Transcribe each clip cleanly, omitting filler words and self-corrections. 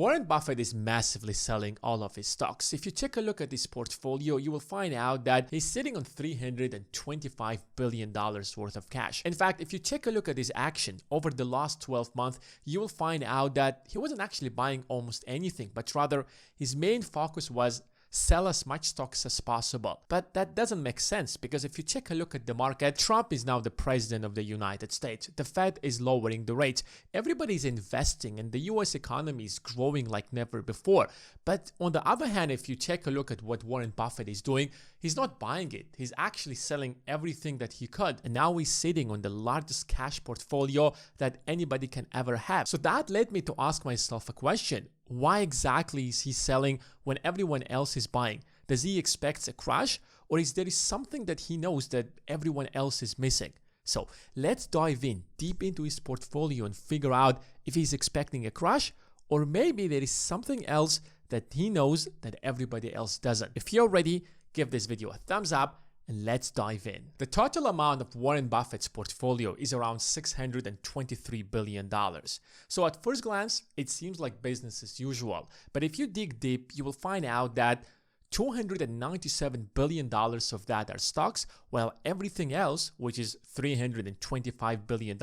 Warren Buffett is massively selling all of his stocks. If you take a look at his portfolio, you will find out that he's sitting on $325 billion worth of cash. In fact, if you take a look at his action over the last 12 months, you will find out that he wasn't actually buying almost anything, but rather his main focus was sell as much stocks as possible. But that doesn't make sense, because if you take a look at the market, Trump is now the president of the United States. The Fed is lowering the rates. Everybody's investing and the US economy is growing like never before. But on the other hand, if you take a look at what Warren Buffett is doing, he's not buying it. He's actually selling everything that he could. And now he's sitting on the largest cash portfolio that anybody can ever have. So that led me to ask myself a question. Why exactly is he selling when everyone else is buying? Does he expect a crash, or is there something that he knows that everyone else is missing? So let's dive in deep into his portfolio and figure out if he's expecting a crash, or maybe there is something else that he knows that everybody else doesn't. If you're ready, give this video a thumbs up and let's dive in. The total amount of Warren Buffett's portfolio is around $623 billion. So at first glance, it seems like business as usual. But if you dig deep, you will find out that $297 billion of that are stocks, while everything else, which is $325 billion,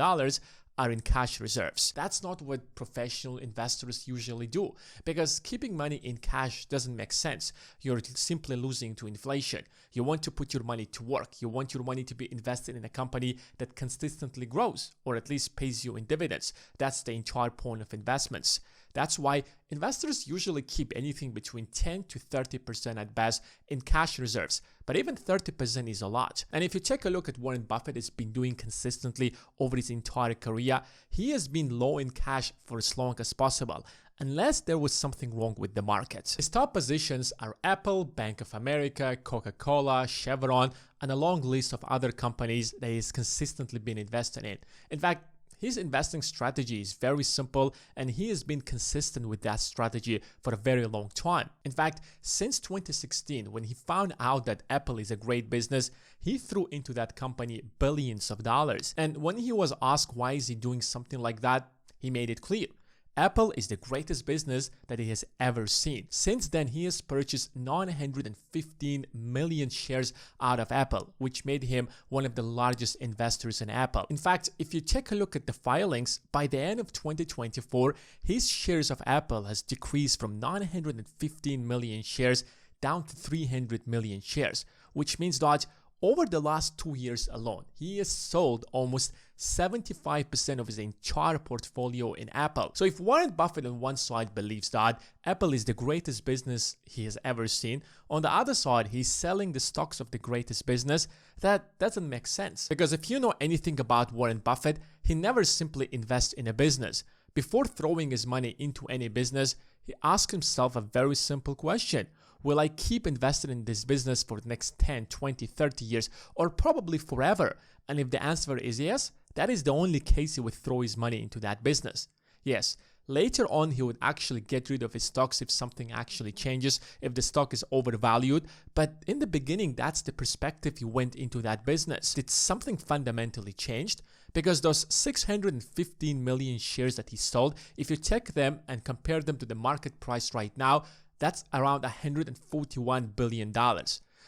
are in cash reserves. That's not what professional investors usually do, because keeping money in cash doesn't make sense. You're simply losing to inflation. You want to put your money to work. You want your money to be invested in a company that consistently grows, or at least pays you in dividends. That's the entire point of investments. That's why investors usually keep anything between 10 to 30% at best in cash reserves. But even 30% is a lot. And if you take a look at what Warren Buffett has been doing consistently over his entire career, he has been low in cash for as long as possible, unless there was something wrong with the market. His top positions are Apple, Bank of America, Coca-Cola, Chevron, and a long list of other companies that he's consistently been invested in. In fact, his investing strategy is very simple, and he has been consistent with that strategy for a very long time. In fact, since 2016, when he found out that Apple is a great business, he threw into that company billions of dollars. And when he was asked why is he doing something like that, he made it clear. Apple is the greatest business that he has ever seen. Since then, he has purchased 915 million shares out of Apple, which made him one of the largest investors in Apple. In fact, if you take a look at the filings, by the end of 2024, his shares of Apple has decreased from 915 million shares down to 300 million shares, which means that over the last 2 years alone, he has sold almost 75% of his entire portfolio in Apple. So if Warren Buffett on one side believes that Apple is the greatest business he has ever seen, on the other side, he's selling the stocks of the greatest business, that doesn't make sense. Because if you know anything about Warren Buffett, he never simply invests in a business. Before throwing his money into any business, he asks himself a very simple question. Will I keep invested in this business for the next 10, 20, 30 years, or probably forever? And if the answer is yes, that is the only case he would throw his money into that business. Yes, later on he would actually get rid of his stocks if something actually changes, if the stock is overvalued, but in the beginning that's the perspective he went into that business. Did something fundamentally changed? Because those 615 million shares that he sold, if you take them and compare them to the market price right now, that's around $141 billion.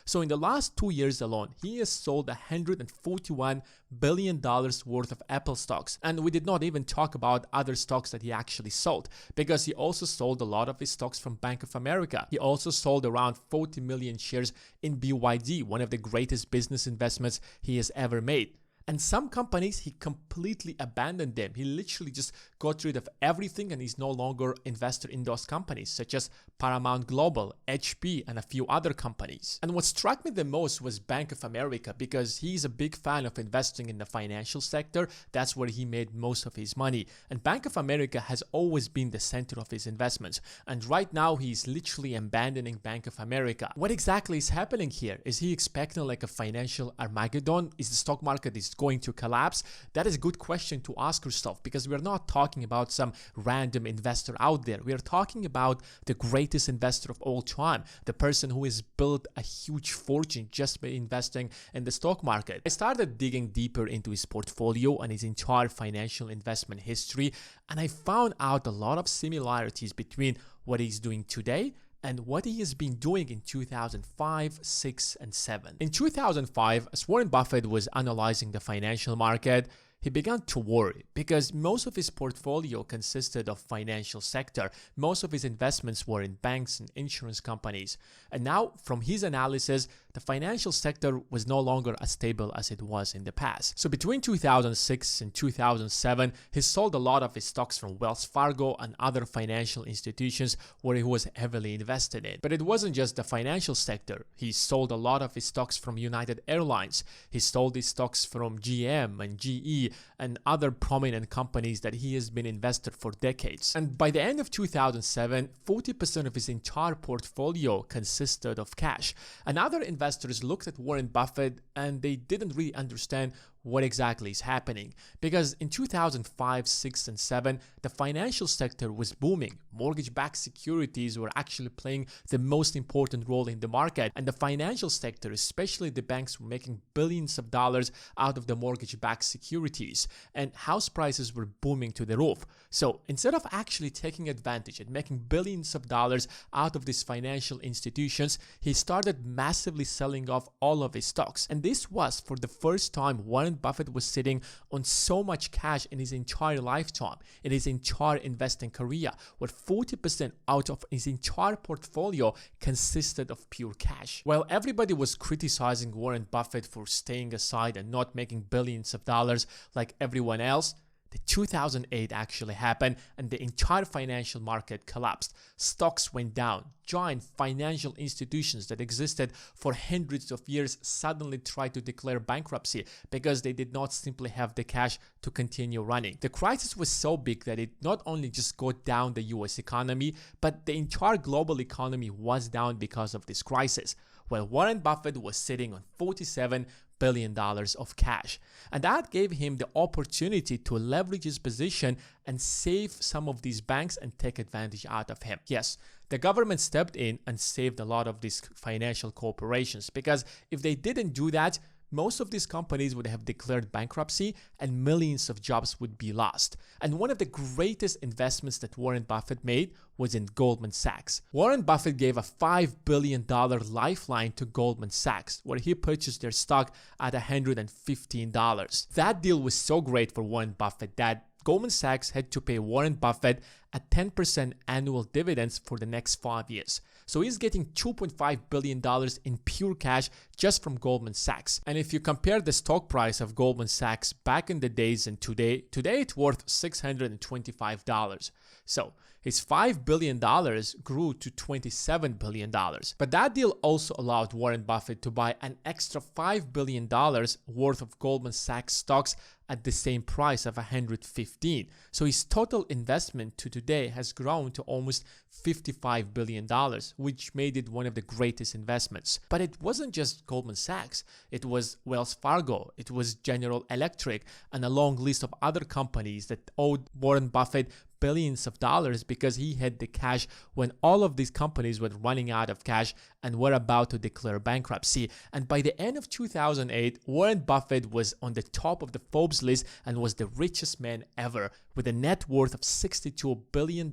So in the last 2 years alone, he has sold $141 billion worth of Apple stocks. And we did not even talk about other stocks that he actually sold, because he also sold a lot of his stocks from Bank of America. He also sold around 40 million shares in BYD, one of the greatest business investments he has ever made. And some companies, he completely abandoned them. He literally just got rid of everything and he's no longer investor in those companies, such as Paramount Global, HP, and a few other companies. And what struck me the most was Bank of America, because he's a big fan of investing in the financial sector. That's where he made most of his money. And Bank of America has always been the center of his investments. And right now, he's literally abandoning Bank of America. What exactly is happening here? Is he expecting like a financial Armageddon? Is the stock market is going to collapse? That is a good question to ask yourself, because we're not talking about some random investor out there. We are talking about the greatest investor of all time, the person who has built a huge fortune just by investing in the stock market. I started digging deeper into his portfolio and his entire financial investment history, and I found out a lot of similarities between what he's doing today and what he has been doing in 2005, 6, and 7. In 2005, as Warren Buffett was analyzing the financial market, he began to worry because most of his portfolio consisted of financial sector. Most of his investments were in banks and insurance companies. And now, from his analysis, the financial sector was no longer as stable as it was in the past. So between 2006 and 2007, he sold a lot of his stocks from Wells Fargo and other financial institutions where he was heavily invested in. But it wasn't just the financial sector. He sold a lot of his stocks from United Airlines. He sold his stocks from GM and GE and other prominent companies that he has been invested for decades. And by the end of 2007, 40% of his entire portfolio consisted of cash. And other investors looked at Warren Buffett and they didn't really understand what exactly is happening, because in 2005, 6, and 7, the financial sector was booming. Mortgage-backed securities were actually playing the most important role in the market, and the financial sector, especially the banks, were making billions of dollars out of the mortgage-backed securities, and house prices were booming to the roof. So instead of actually taking advantage and making billions of dollars out of these financial institutions, he started massively selling off all of his stocks. And this was for the first time Warren Buffett was sitting on so much cash in his entire lifetime, in his entire investing career, where 40% out of his entire portfolio consisted of pure cash. While everybody was criticizing Warren Buffett for staying aside and not making billions of dollars like everyone else, the 2008 actually happened and the entire financial market collapsed. Stocks went down. Giant financial institutions that existed for hundreds of years suddenly tried to declare bankruptcy because they did not simply have the cash to continue running. The crisis was so big that it not only just got down the US economy, but the entire global economy was down because of this crisis. While Warren Buffett was sitting on $47 billion of cash. And that gave him the opportunity to leverage his position and save some of these banks and take advantage out of him. Yes, the government stepped in and saved a lot of these financial corporations, because if they didn't do that, most of these companies would have declared bankruptcy and millions of jobs would be lost. And one of the greatest investments that Warren Buffett made was in Goldman Sachs. Warren Buffett gave a $5 billion lifeline to Goldman Sachs, where he purchased their stock at $115. That deal was so great for Warren Buffett that Goldman Sachs had to pay Warren Buffett a 10% annual dividends for the next 5 years. So he's getting $2.5 billion in pure cash just from Goldman Sachs. And if you compare the stock price of Goldman Sachs back in the days and today it's worth $625. So his $5 billion grew to $27 billion. But that deal also allowed Warren Buffett to buy an extra $5 billion worth of Goldman Sachs stocks at the same price of $115. So his total investment to today has grown to almost $55 billion, which made it one of the greatest investments. But it wasn't just Goldman Sachs. It was Wells Fargo, it was General Electric, and a long list of other companies that owed Warren Buffett billions of dollars because he had the cash when all of these companies were running out of cash and were about to declare bankruptcy. And by the end of 2008, Warren Buffett was on the top of the Forbes list and was the richest man ever, with a net worth of $62 billion,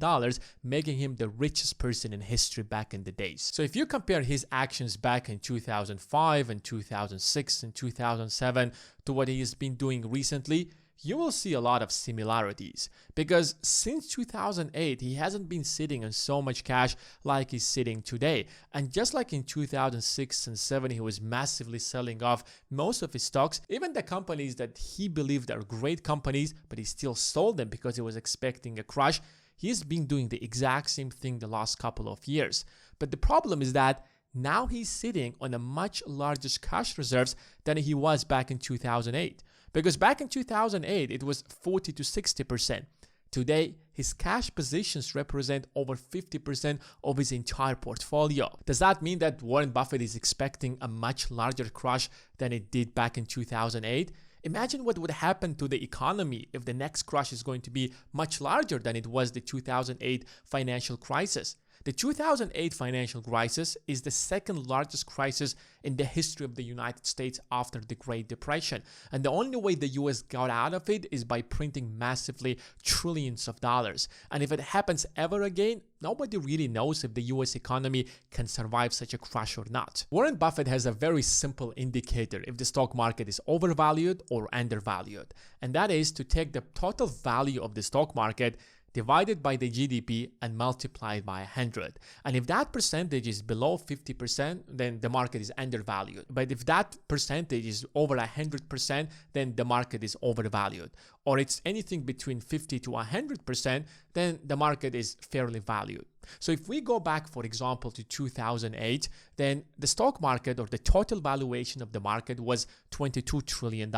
making him the richest person in history back in the days. So if you compare his actions back in 2005 and 2006 and 2007 to what he has been doing recently, you will see a lot of similarities, because since 2008 he hasn't been sitting on so much cash like he's sitting today. And just like in 2006 and 7 he was massively selling off most of his stocks, even the companies that he believed are great companies but he still sold them because he was expecting a crash, he's been doing the exact same thing the last couple of years. But the problem is that now he's sitting on a much larger cash reserves than he was back in 2008. Because back in 2008, it was 40 to 60%. Today, his cash positions represent over 50% of his entire portfolio. Does that mean that Warren Buffett is expecting a much larger crash than it did back in 2008? Imagine what would happen to the economy if the next crash is going to be much larger than it was the 2008 financial crisis. The 2008 financial crisis is the second largest crisis in the history of the United States after the Great Depression. And the only way the US got out of it is by printing massively trillions of dollars. And if it happens ever again, nobody really knows if the US economy can survive such a crash or not. Warren Buffett has a very simple indicator if the stock market is overvalued or undervalued. And that is to take the total value of the stock market divided by the GDP and multiplied by 100. And if that percentage is below 50%, then the market is undervalued. But if that percentage is over 100%, then the market is overvalued. Or it's anything between 50 to 100%, then the market is fairly valued. So if we go back, for example, to 2008, then the stock market or the total valuation of the market was $22 trillion.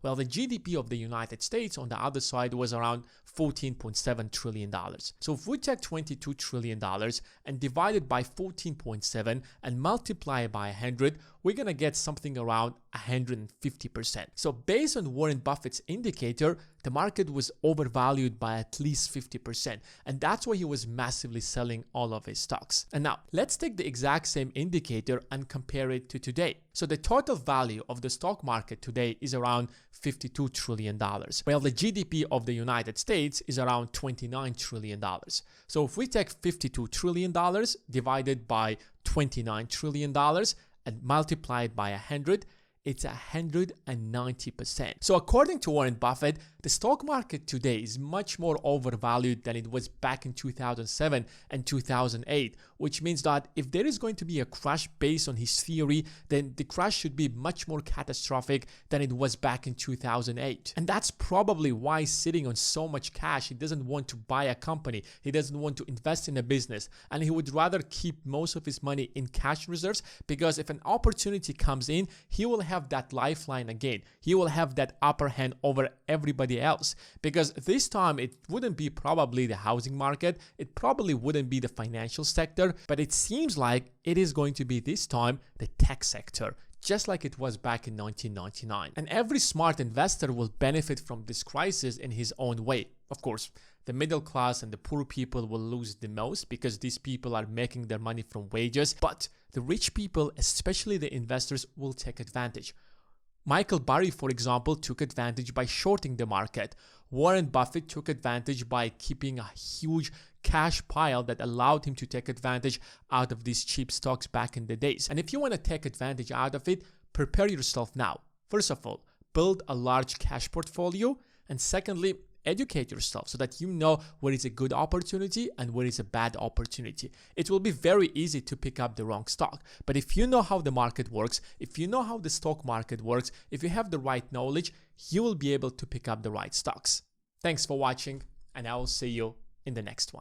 Well, the GDP of the United States on the other side was around $14.7 trillion. So if we take $22 trillion and divide it by 14.7 and multiply it by 100, we're going to get something around 150%. So based on Warren Buffett's indicator, the market was overvalued by at least 50%. And that's why he was massively selling all of his stocks. And now let's take the exact same indicator and compare it to today. So the total value of the stock market today is around $52 trillion, while the GDP of the United States is around $29 trillion. So if we take $52 trillion divided by $29 trillion and multiply it by 100, it's 190%. So according to Warren Buffett, the stock market today is much more overvalued than it was back in 2007 and 2008, which means that if there is going to be a crash based on his theory, then the crash should be much more catastrophic than it was back in 2008. And that's probably why he's sitting on so much cash. He doesn't want to buy a company. He doesn't want to invest in a business. And he would rather keep most of his money in cash reserves, because if an opportunity comes in, he will have that lifeline again. He will have that upper hand over everybody else, because this time it wouldn't be probably the housing market, it probably wouldn't be the financial sector, but it seems like it is going to be this time the tech sector, just like it was back in 1999. And every smart investor will benefit from this crisis in his own way. Of course, the middle class and the poor people will lose the most because these people are making their money from wages, but the rich people, especially the investors, will take advantage. Michael Burry, for example, took advantage by shorting the market. Warren Buffett took advantage by keeping a huge cash pile that allowed him to take advantage out of these cheap stocks back in the days. And if you want to take advantage out of it, prepare yourself now. First of all, build a large cash portfolio. And secondly, educate yourself so that you know where is a good opportunity and where is a bad opportunity. It will be very easy to pick up the wrong stock, but if you know how the market works, if you know how the stock market works, if you have the right knowledge, you will be able to pick up the right stocks. Thanks for watching, and I will see you in the next one.